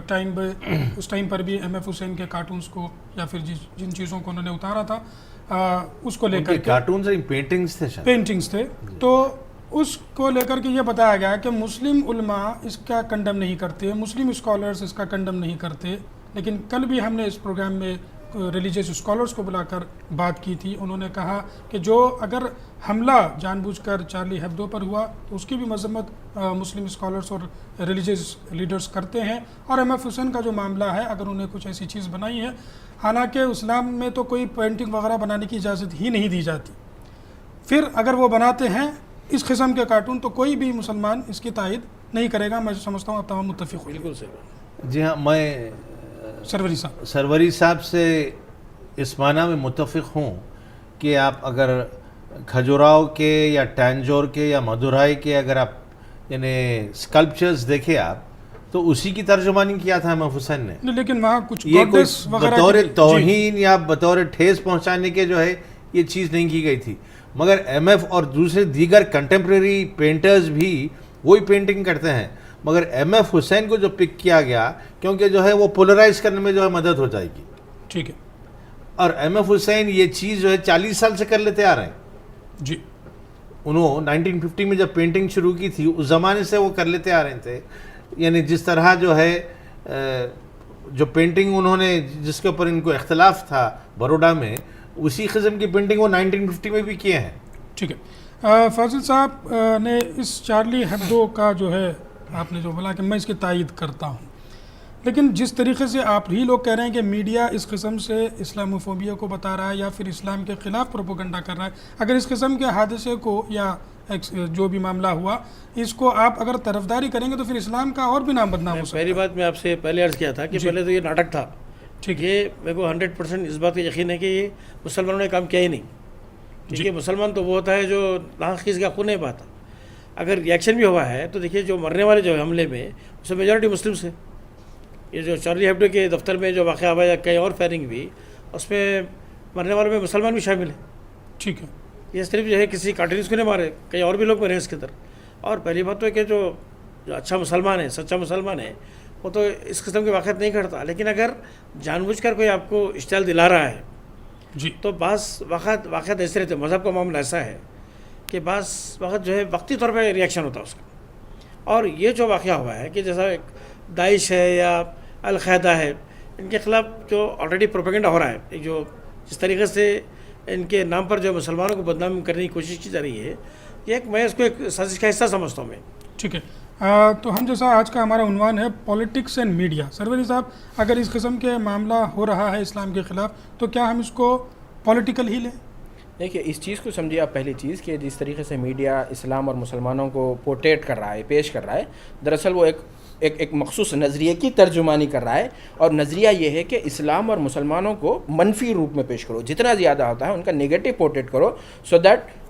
ٹائم پر بھی ایم ایف حسین کے کارٹونز کو یا پھر جن چیزوں کو انہوں نے اتارا تھا اس کو لے کر کارٹونز پینٹنگز تھے, تو اس کو لے کر کے یہ بتایا گیا کہ مسلم علماء اس کا کنڈم نہیں کرتے, مسلم اسکالرز اس کا کنڈم نہیں کرتے. لیکن کل بھی ہم نے اس پروگرام میں ریلیجیس اسکالرز کو بلا کر بات کی تھی. انہوں نے کہا کہ جو اگر حملہ جان بوجھ کر چارلی ہیبڈو پر ہوا تو اس کی بھی مذمت مسلم اسکالرز اور ریلیجیس لیڈرز کرتے ہیں. اور ایم ایف حسین کا جو معاملہ ہے, اگر انہیں کچھ ایسی چیز بنائی ہے, حالانکہ اسلام میں تو کوئی پینٹنگ وغیرہ بنانے کی اجازت ہی نہیں دی جاتی, پھر اگر وہ بناتے ہیں اس قسم کے کارٹون تو کوئی بھی مسلمان اس کی تائید نہیں کرے گا. میں سمجھتا ہوں آپ تمام متفق ہو. بالکل صحیح. جی ہاں, میں سروری صاحب سے اس معنی میں متفق ہوں کہ آپ اگر کھجوراؤ کے یا ٹینجور کے یا مدورائی کے اگر آپ یعنی اسکلپچرز دیکھیں آپ تو اسی کی ترجمانی کیا تھا ایم ایف حسین نے, لیکن وہاں کچھ یہ کوئی بطور توہین یا بطور ٹھیس پہنچانے کے جو ہے یہ چیز نہیں کی گئی تھی. مگر ایم ایف اور دوسرے دیگر کنٹمپریری پینٹرز بھی وہی پینٹنگ کرتے ہیں, مگر ایم ایف حسین کو جو پک کیا گیا کیونکہ جو ہے وہ پولرائز کرنے میں جو ہے مدد ہو جائے گی. ٹھیک ہے. اور ایم ایف حسین یہ چیز جو ہے 40 سال سے کر لیتے آ رہے ہیں. جی انہوں 1950 میں جب پینٹنگ شروع کی تھی اس زمانے سے وہ کر لیتے آ رہے تھے. یعنی جس طرح جو ہے جو پینٹنگ انہوں نے جس کے اوپر ان کو اختلاف تھا بروڈا میں, اسی قسم کی پینٹنگ وہ 1950 میں بھی کیے ہیں. ٹھیک ہے. فاضل صاحب نے اس چارلی ہیبڈو کا جو ہے آپ نے جو بولا کہ میں اس کی تائید کرتا ہوں, لیکن جس طریقے سے آپ ہی لوگ کہہ رہے ہیں کہ میڈیا اس قسم سے اسلاموفوبیا کو بتا رہا ہے یا پھر اسلام کے خلاف پروپیگنڈا کر رہا ہے, اگر اس قسم کے حادثے کو یا جو بھی معاملہ ہوا اس کو آپ اگر طرفداری کریں گے تو پھر اسلام کا اور بھی نام بدنام ہو سکتا ہے. پہلی بات میں آپ سے پہلے عرض کیا تھا کہ پہلے تو یہ ناٹک تھا. ٹھیک ہے, میرے کو 100% اس بات کا یقین ہے کہ یہ مسلمانوں نے کام کیا ہی نہیں. ٹھیک ہے, مسلمان تو وہ ہوتا ہے جو ناقص کا خون نہیں پاتا. اگر ریئیکشن بھی ہوا ہے تو دیکھیے جو مرنے والے جو حملے میں اس میں میجورٹی مسلمس ہیں. یہ جو چارلی ہیبڈو کے دفتر میں جو واقعہ ہوا یا کئی اور فائرنگ بھی اس میں مرنے والوں میں مسلمان بھی شامل ہیں. ٹھیک ہے. یہ صرف جو ہے کسی کارٹونسٹ کو نہیں مارے, کئی اور بھی لوگ مرے اس کے اندر. اور پہلی بات تو ہے کہ جو اچھا مسلمان ہے, سچا مسلمان ہے, وہ تو اس قسم کے واقعات نہیں کرتا. لیکن اگر جان بوجھ کر کوئی آپ کو اشتعال دلا رہا ہے جی تو بعض واقعات ایسے رہتے ہیں. مذہب کا معاملہ ایسا ہے کہ بعض وقت جو ہے وقتی طور پہ ریئیکشن ہوتا ہے اس کا. اور یہ جو واقعہ ہوا ہے کہ جیسا داعش ہے یا القاعدہ ہے, ان کے خلاف جو آلریڈی پروپیگنڈا ہو رہا ہے, جو جس طریقے سے ان کے نام پر جو مسلمانوں کو بدنام کرنے کی کوشش کی جا رہی ہے, یہ میں اس کو ایک سازش کا حصہ سمجھتا ہوں میں. ٹھیک ہے. تو ہم جیسا آج کا ہمارا عنوان ہے پولیٹکس اینڈ میڈیا. سروری صاحب, اگر اس قسم کے معاملہ ہو رہا ہے اسلام کے خلاف تو کیا ہم اس کو پولیٹیکل ہی لیں؟ دیکھیے اس چیز کو سمجھیے آپ. پہلی چیز کہ جس طریقے سے میڈیا اسلام اور مسلمانوں کو پورٹریٹ کر رہا ہے, پیش کر رہا ہے, دراصل وہ ایک مخصوص نظریے کی ترجمانی کر رہا ہے. اور نظریہ یہ ہے کہ اسلام اور مسلمانوں کو منفی روپ میں پیش کرو, جتنا زیادہ ہوتا ہے ان کا نگیٹو پورٹریٹ کرو, سو دیٹ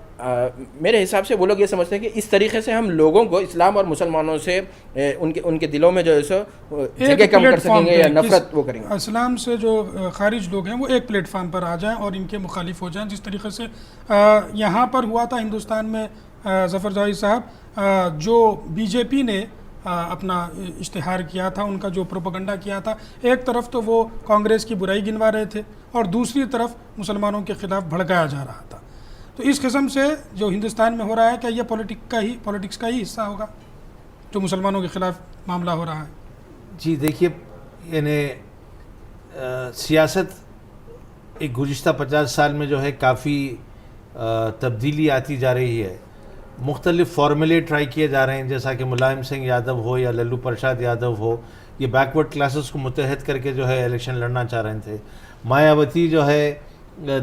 میرے حساب سے وہ لوگ یہ سمجھتے ہیں کہ اس طریقے سے ہم لوگوں کو اسلام اور مسلمانوں سے ان کے دلوں میں جو ہے سو جگہ کم کر سکیں گے یا نفرت وہ کریں گے. اسلام سے جو خارج لوگ ہیں وہ ایک پلیٹ فارم پر آ جائیں اور ان کے مخالف ہو جائیں, جس طریقے سے یہاں پر ہوا تھا ہندوستان میں. ظفر جاوید صاحب, جو بی جے پی نے اپنا اشتہار کیا تھا, ان کا جو پروپیگنڈا کیا تھا, ایک طرف تو وہ کانگریس کی برائی گنوا رہے تھے اور دوسری طرف مسلمانوں کے خلاف بھڑکایا جا رہا تھا. تو اس قسم سے جو ہندوستان میں ہو رہا ہے کیا یہ پولیٹکس کا ہی حصہ ہوگا جو مسلمانوں کے خلاف معاملہ ہو رہا ہے؟ جی دیکھیے، یعنی سیاست ایک گزشتہ 50 سال میں جو ہے کافی تبدیلی آتی جا رہی ہے. مختلف فارمولے ٹرائی کیے جا رہے ہیں، جیسا کہ ملائم سنگھ یادو ہو یا للو پرساد یادو ہو، یہ بیکورڈ کلاسز کو متحد کر کے جو ہے الیکشن لڑنا چاہ رہے تھے. مایاوتی جو ہے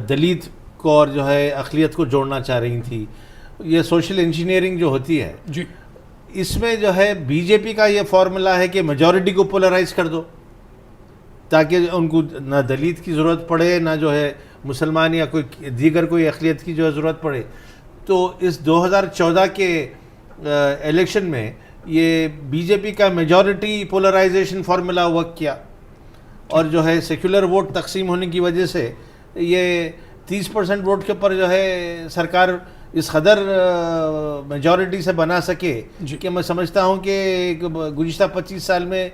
دلت کو اور جو ہے اقلیت کو جوڑنا چاہ رہی تھی. یہ سوشل انجینئرنگ جو ہوتی ہے جی، اس میں جو ہے بی جے پی کا یہ فارمولا ہے کہ میجورٹی کو پولرائز کر دو تاکہ ان کو نہ دلت کی ضرورت پڑے، نہ جو ہے مسلمان یا کوئی اقلیت کی جو ہے ضرورت پڑے. تو اس 2014 کے الیکشن میں یہ بی جے پی کا میجورٹی پولرائزیشن فارمولا ورک کیا، اور جو ہے سیکولر ووٹ تقسیم ہونے کی وجہ سے یہ 30% ووٹ کے اوپر جو ہے سرکار اس قدر میجورٹی سے بنا سکے کہ میں سمجھتا ہوں کہ گزشتہ 25 سال میں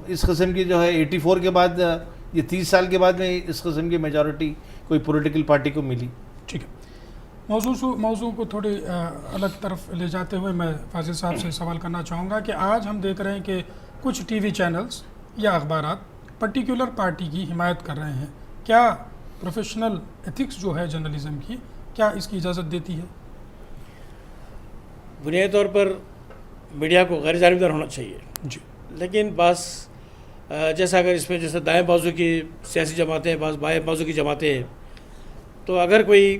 اس قسم کی جو ہے 84 کے بعد یہ 30 سال کے بعد میں اس قسم کی میجورٹی کوئی پولیٹیکل پارٹی کو ملی. ٹھیک ہے، موضوع کو تھوڑی الگ طرف لے جاتے ہوئے میں فاضل صاحب سے سوال کرنا چاہوں گا کہ آج ہم دیکھ رہے ہیں کہ کچھ ٹی وی چینلز یا اخبارات پرٹیکولر پارٹی کی حمایت کر رہے ہیں. کیا پروفیشنل ایتھکس جو ہے جرنلزم کی کیا اس کی اجازت دیتی ہے؟ بنیادی طور پر میڈیا کو غیر جانبدار ہونا چاہیے، جی، لیکن بعض جیسا اگر اس میں جیسے دائیں بازو کی سیاسی جماعتیں ہیں، بعض بائیں بازو کی جماعتیں ہیں، تو اگر کوئی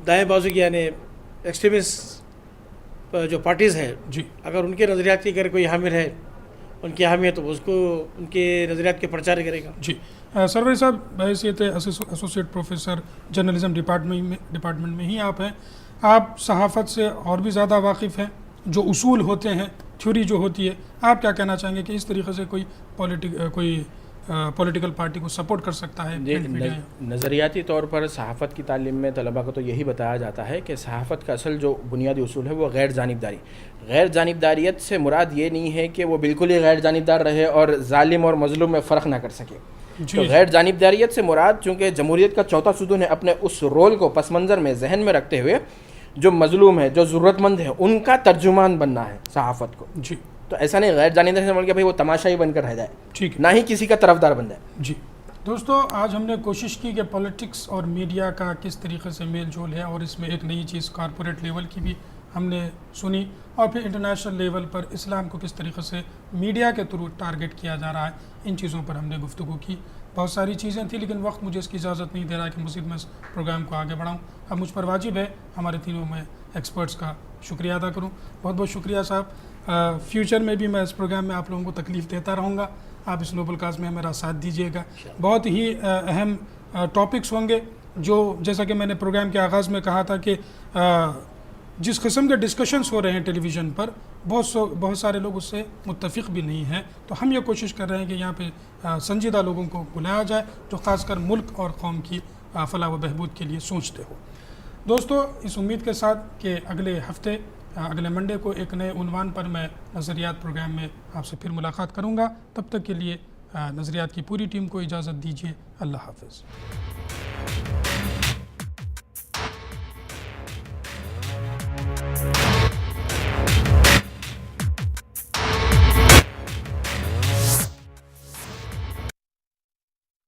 دائیں بازو کی یعنی ایکسٹریمسٹ جو پارٹیز ہیں، جی، اگر ان کے نظریات کی اگر کوئی حامل ہے، ان کی حامی ہے، تو اس کو ان کے نظریات کے پرچار کرے گا. جی، سروری صاحب بحیثیت ایسوسیٹ پروفیسر جرنلزم ڈپارٹمنٹ میں ہی آپ ہیں. آپ صحافت سے اور بھی زیادہ واقف ہیں، جو اصول ہوتے ہیں، تھیوری جو ہوتی ہے. آپ کیا کہنا چاہیں گے کہ اس طریقے سے کوئی پولیٹیکل پارٹی کو سپورٹ کر سکتا ہے؟ نظریاتی طور پر صحافت کی تعلیم میں طلباء کو تو یہی بتایا جاتا ہے کہ صحافت کا اصل جو بنیادی اصول ہے وہ غیر جانبداری. غیر جانبداریت سے مراد یہ نہیں ہے کہ وہ بالکل ہی غیر جانبدار رہے اور ظالم اور مظلوم میں فرق نہ کر سکے. تو غیر جانبداریت سے مراد چونکہ جمہوریت کا چوتھا ستون ہے، اپنے اس رول کو پس منظر میں ذہن میں رکھتے ہوئے جو مظلوم ہے، جو ضرورت مند ہے، ان کا ترجمان بننا ہے صحافت کو. جی، تو ایسا نہیں غیر جانبدار سے بول کے بھائی وہ تماشائی بن کر رہ جائے، ٹھیک ہے، نہ ہی کسی کا طرفدار بن جائے. جی دوستو، آج ہم نے کوشش کی کہ پولیٹکس اور میڈیا کا کس طریقے سے میل جول ہے، اور اس میں ایک نئی چیز کارپوریٹ لیول کی بھی ہم نے سنی، اور پھر انٹرنیشنل لیول پر اسلام کو کس طریقے سے میڈیا کے تھرو ٹارگٹ کیا جا رہا ہے. ان چیزوں پر ہم نے گفتگو کی. بہت ساری چیزیں تھیں لیکن وقت مجھے اس کی اجازت نہیں دے رہا کہ مزید میں اس پروگرام کو آگے بڑھاؤں. اب مجھ پر واجب ہے ہمارے تینوں میں ایکسپرٹس کا شکریہ ادا کروں. بہت بہت شکریہ صاحب. فیوچر میں بھی میں اس پروگرام میں آپ لوگوں کو تکلیف دیتا رہوں گا. آپ اس نوبل کاز میں میرا ساتھ دیجیے گا. بہت ہی اہم ٹاپکس ہوں گے جو جیسا کہ میں نے پروگرام کے آغاز میں کہا تھا کہ جس قسم کے ڈسکشنز ہو رہے ہیں ٹیلی ویژن پر بہت سارے لوگ اس سے متفق بھی نہیں ہیں. تو ہم یہ کوشش کر رہے ہیں کہ یہاں پہ سنجیدہ لوگوں کو بلایا جائے جو خاص کر ملک اور قوم کی فلاح و بہبود کے لیے سوچتے ہو. دوستو، اس امید کے ساتھ کہ اگلے ہفتے اگلے منڈے کو ایک نئے عنوان پر میں نظریات پروگرام میں آپ سے پھر ملاقات کروں گا. تب تک کے لیے نظریات کی پوری ٹیم کو اجازت دیجیے. اللہ حافظ.